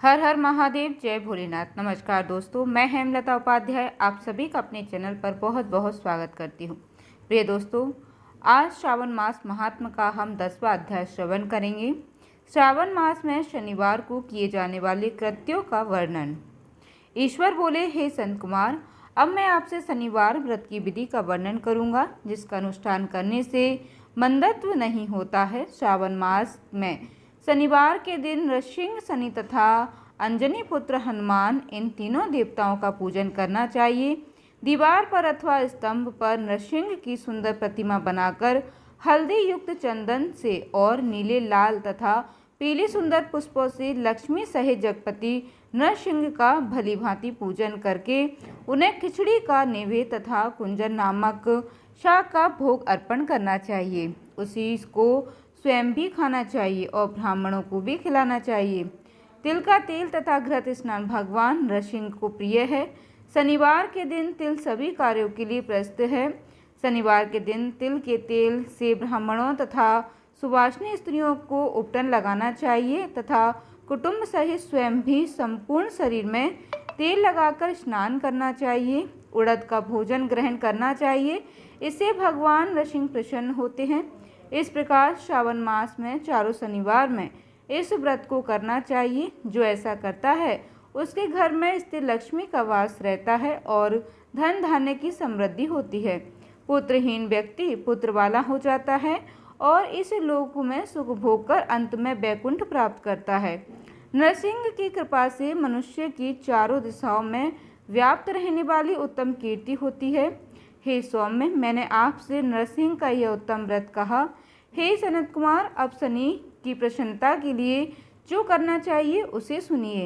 हर हर महादेव, जय भोलेनाथ। नमस्कार दोस्तों, मैं हेमलता उपाध्याय आप सभी का अपने चैनल पर बहुत बहुत स्वागत करती हूँ। प्रिय दोस्तों, आज श्रावण मास महात्म का हम 10वां अध्याय श्रवण करेंगे। श्रावण मास में शनिवार को किए जाने वाले कृत्यों का वर्णन। ईश्वर बोले, हे संत कुमार, अब मैं आपसे शनिवार व्रत की विधि का वर्णन करूंगा, जिसका अनुष्ठान करने से मंदत्व नहीं होता है। श्रावण मास में शनिवार के दिन नृसिंह, शनि तथा अंजनी पुत्र हनुमान, इन तीनों देवताओं का पूजन करना चाहिए। दीवार पर अथवा स्तंभ पर नृसिंह की सुंदर प्रतिमा बनाकर हल्दी युक्त चंदन से और नीले, लाल तथा पीले सुंदर पुष्पों से लक्ष्मी सहित जगपति नरसिंह का भली भांति पूजन करके उन्हें खिचड़ी का नैवेद्य तथा कुंजन नामक शाक का भोग अर्पण करना चाहिए। उसी को स्वयं भी खाना चाहिए और ब्राह्मणों को भी खिलाना चाहिए। तिल का तेल तथा घृत स्नान भगवान नरसिंह को प्रिय है। शनिवार के दिन तिल सभी कार्यों के लिए प्रशस्त है। शनिवार के दिन तिल के तेल से ब्राह्मणों तथा सुवासिनी स्त्रियों को उपटन लगाना चाहिए तथा कुटुंब सहित स्वयं भी संपूर्ण शरीर में तेल लगाकर स्नान करना चाहिए। उड़द का भोजन ग्रहण करना चाहिए, इससे भगवान नरसिंह प्रसन्न होते हैं। इस प्रकार श्रावण मास में चारों शनिवार में इस व्रत को करना चाहिए। जो ऐसा करता है उसके घर में स्थिर लक्ष्मी का वास रहता है और धन धान्य की समृद्धि होती है। पुत्रहीन व्यक्ति पुत्र वाला हो जाता है और इस लोक में सुख भोग कर अंत में वैकुंठ प्राप्त करता है। नरसिंह की कृपा से मनुष्य की चारों दिशाओं में व्याप्त रहने वाली उत्तम कीर्ति होती है। हे सौम्य, मैंने आपसे नरसिंह का यह उत्तम व्रत कहा। हे सनत कुमार, अब शनि की प्रसन्नता के लिए जो करना चाहिए उसे सुनिए।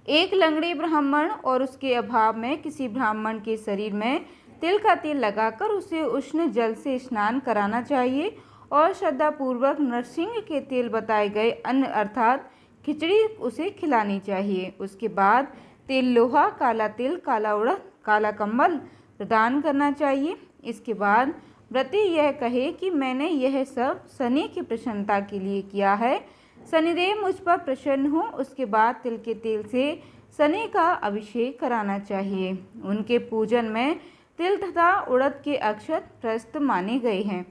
एक लंगड़े ब्राह्मण और उसके अभाव में किसी ब्राह्मण के शरीर में तिल का तेल लगाकर उसे उष्ण जल से स्नान कराना चाहिए और श्रद्धापूर्वक नरसिंह के तेल बताए गए अन्न अर्थात खिचड़ी उसे खिलानी चाहिए। उसके बाद तिल लोहा, काला तिल, काला उड़द, काला कम्बल प्रदान करना चाहिए। इसके बाद व्रती यह कहे कि मैंने यह सब शनि की प्रसन्नता के लिए किया है, शनिदेव मुझ पर प्रसन्न हो। उसके बाद तिल के तेल से शनि का अभिषेक कराना चाहिए। उनके पूजन में तिल तथा उड़द के अक्षत प्रशस्त माने गए हैं।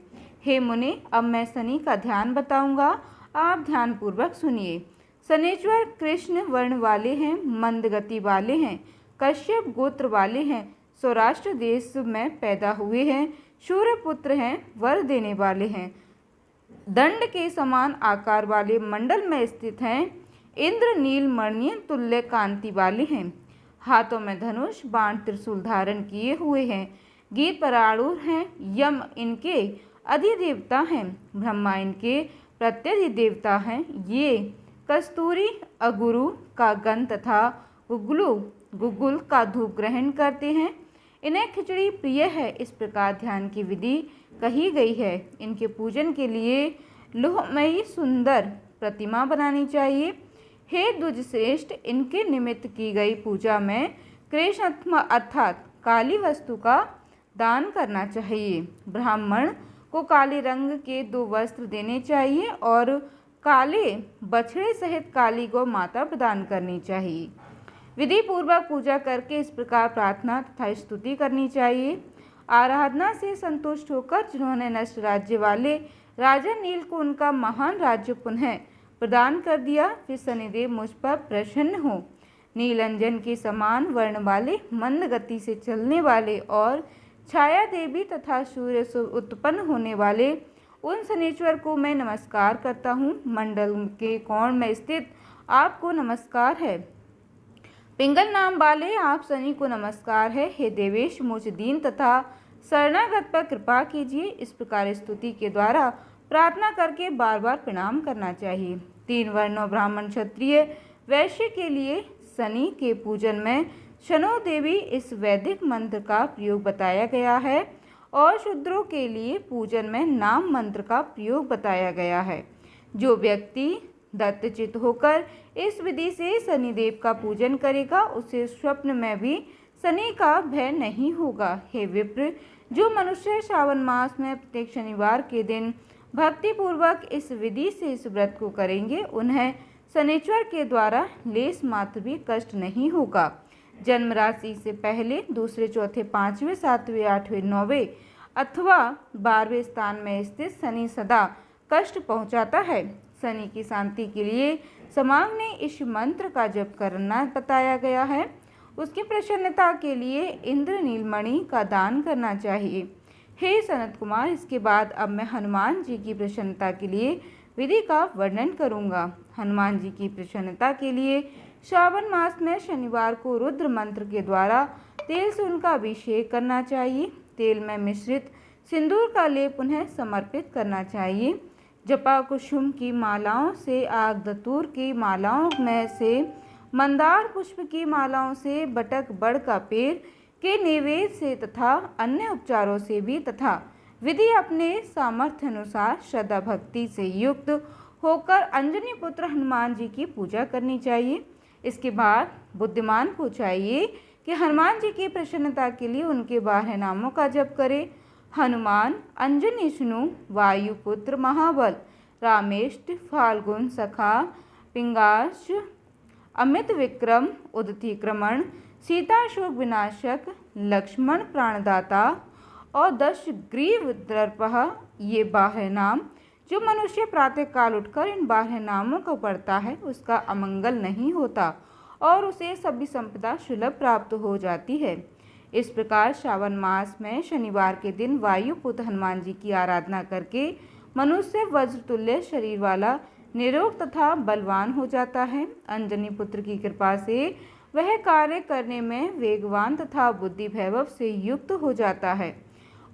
हे मुनि, अब मैं शनि का ध्यान बताऊंगा, आप ध्यानपूर्वक सुनिए। शनिश्वर कृष्ण वर्ण वाले हैं, मंद गति वाले हैं, कश्यप गोत्र वाले हैं, सौराष्ट्र देश में पैदा हुए हैं, सूर्य पुत्र हैं, वर देने वाले हैं, दंड के समान आकार वाले मंडल में स्थित हैं, इंद्र नीलमणि तुल्य कांति वाले हैं, हाथों में धनुष बाण त्रिशूल धारण किए हुए हैं, गीत पर आरूढ़ हैं, यम इनके अधिदेवता हैं, ब्रह्मा इनके प्रत्यधिदेवता हैं। ये कस्तूरी अगुरु का गण तथा गुगुल का धूप ग्रहण करते हैं। इन्हें खिचड़ी प्रिय है। इस प्रकार ध्यान की विधि कही गई है। इनके पूजन के लिए लोहमयी सुंदर प्रतिमा बनानी चाहिए। हे द्विज श्रेष्ठ, इनके निमित्त की गई पूजा में कृष्ण अर्थात काली वस्तु का दान करना चाहिए। ब्राह्मण को काले रंग के 2 वस्त्र देने चाहिए और काले बछड़े सहित काली गौ माता प्रदान करनी चाहिए। विधि पूर्वक पूजा करके इस प्रकार प्रार्थना तथा स्तुति करनी चाहिए। आराधना से संतुष्ट होकर जिन्होंने नष्ट राज्य वाले राजा नील को उनका महान राज्य पुनः प्रदान कर दिया, फिर शनिदेव मुझ पर प्रसन्न हो। नीलंजन के समान वर्ण वाले, मंद गति से चलने वाले और छाया देवी तथा सूर्य से उत्पन्न होने वाले उन शनिश्वर को मैं नमस्कार करता हूँ। मंडल के कोण में स्थित आपको नमस्कार है। पिंगल नाम वाले आप शनि को नमस्कार है। हे देवेश, मुझ दीन तथा शरणागत पर कृपा कीजिए। इस प्रकार स्तुति के द्वारा प्रार्थना करके बार बार प्रणाम करना चाहिए। 3 वर्णों ब्राह्मण, क्षत्रिय, वैश्य के लिए शनि के पूजन में शनो देवी इस वैदिक मंत्र का प्रयोग बताया गया है और शूद्रों के लिए पूजन में नाम मंत्र का प्रयोग बताया गया है। जो व्यक्ति दत्तचित होकर इस विधि से शनिदेव का पूजन करेगा, उसे स्वप्न में भी शनि का भय नहीं होगा। हे विप्र, जो मनुष्य श्रावण मास में प्रत्येक शनिवार के दिन भक्ति पूर्वक इस विधि से इस व्रत को करेंगे, उन्हें शनिचर के द्वारा लेस मात्र भी कष्ट नहीं होगा। जन्म राशि से पहले दूसरे, चौथे, पाँचवें, सातवें, आठवें, नौवें अथवा 12वें स्थान में स्थित शनि सदा कष्ट पहुंचाता है। शनि की शांति के लिए समाज ने इस मंत्र का जप करना बताया गया है। उसकी प्रसन्नता के लिए इंद्र नीलमणि का दान करना चाहिए। हे सनत कुमार, इसके बाद अब मैं हनुमान जी की प्रसन्नता के लिए विधि का वर्णन करूंगा। हनुमान जी की प्रसन्नता के लिए श्रावण मास में शनिवार को रुद्र मंत्र के द्वारा तेल से उनका अभिषेक करना चाहिए। तेल में मिश्रित सिंदूर का लेप उन्हें समर्पित करना चाहिए। जपा कुसुम की मालाओं से, आग धतूर की मालाओं में से, मंदार पुष्प की मालाओं से, बटक बड़ का पेड़ के नैवेद्य से तथा अन्य उपचारों से भी तथा विधि अपने सामर्थ्य अनुसार श्रद्धा भक्ति से युक्त होकर अंजनी पुत्र हनुमान जी की पूजा करनी चाहिए। इसके बाद बुद्धिमान को चाहिए कि हनुमान जी की प्रसन्नता के लिए उनके बाह्य नामों का जप करे। हनुमान, अंजनीष्णु, वायुपुत्र, महाबल, रामेष्ट, फाल्गुन, सखा, पिंगाश, अमित विक्रम, उदती क्रमण, सीता शोक विनाशक, लक्ष्मण प्राणदाता और दश ग्रीव दर्पः, ये बाह्य नाम जो मनुष्य प्रातः काल उठकर इन बाह्य नामों को पढ़ता है उसका अमंगल नहीं होता और उसे सभी संपदा सुलभ प्राप्त हो जाती है। इस प्रकार श्रावण मास में शनिवार के दिन वायुपुत्र हनुमान जी की आराधना करके मनुष्य वज्रतुल्य शरीर वाला, निरोग तथा बलवान हो जाता है। अंजनी पुत्र की कृपा से वह कार्य करने में वेगवान तथा बुद्धि वैभव से युक्त हो जाता है।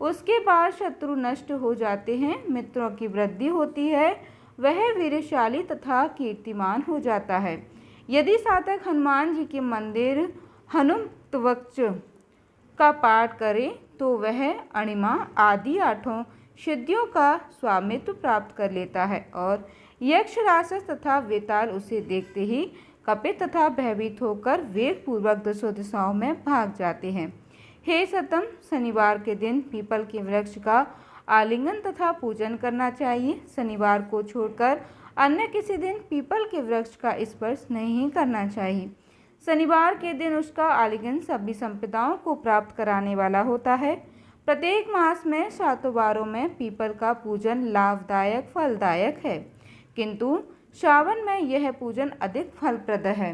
उसके बाद शत्रु नष्ट हो जाते हैं, मित्रों की वृद्धि होती है, वह वीरशाली तथा कीर्तिमान हो जाता है। यदि साधक हनुमान जी के मंदिर हनुमत्वच का पाठ करे तो वह अणिमा आदि 8 सिद्धियों का स्वामित्व प्राप्त कर लेता है और यक्ष, राक्षस तथा वेताल उसे देखते ही कपित तथा भयभीत होकर वेग पूर्वक दसों दिशाओं में भाग जाते हैं। हे सतम, शनिवार के दिन पीपल के वृक्ष का आलिंगन तथा पूजन करना चाहिए। शनिवार को छोड़कर अन्य किसी दिन पीपल के वृक्ष का स्पर्श नहीं करना चाहिए। शनिवार के दिन उसका आलिंगन सभी संपदाओं को प्राप्त कराने वाला होता है। प्रत्येक मास में 7 वारों में पीपल का पूजन लाभदायक फलदायक है, किंतु श्रावण में यह पूजन अधिक फलप्रद है।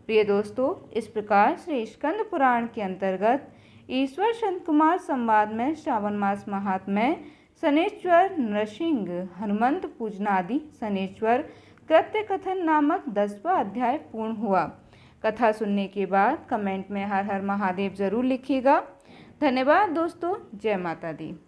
प्रिय दोस्तों, इस प्रकार श्री स्कंद पुराण के अंतर्गत ईश्वर संत कुमार संवाद में श्रावण मास महात्म्य, शनेश्वर, नृसिंह, हनुमंत पूजनादि, शनेश्वर कृत्य कथन नामक 10वां अध्याय पूर्ण हुआ। कथा सुनने के बाद कमेंट में हर हर महादेव जरूर लिखिएगा। धन्यवाद दोस्तों। जय माता दी।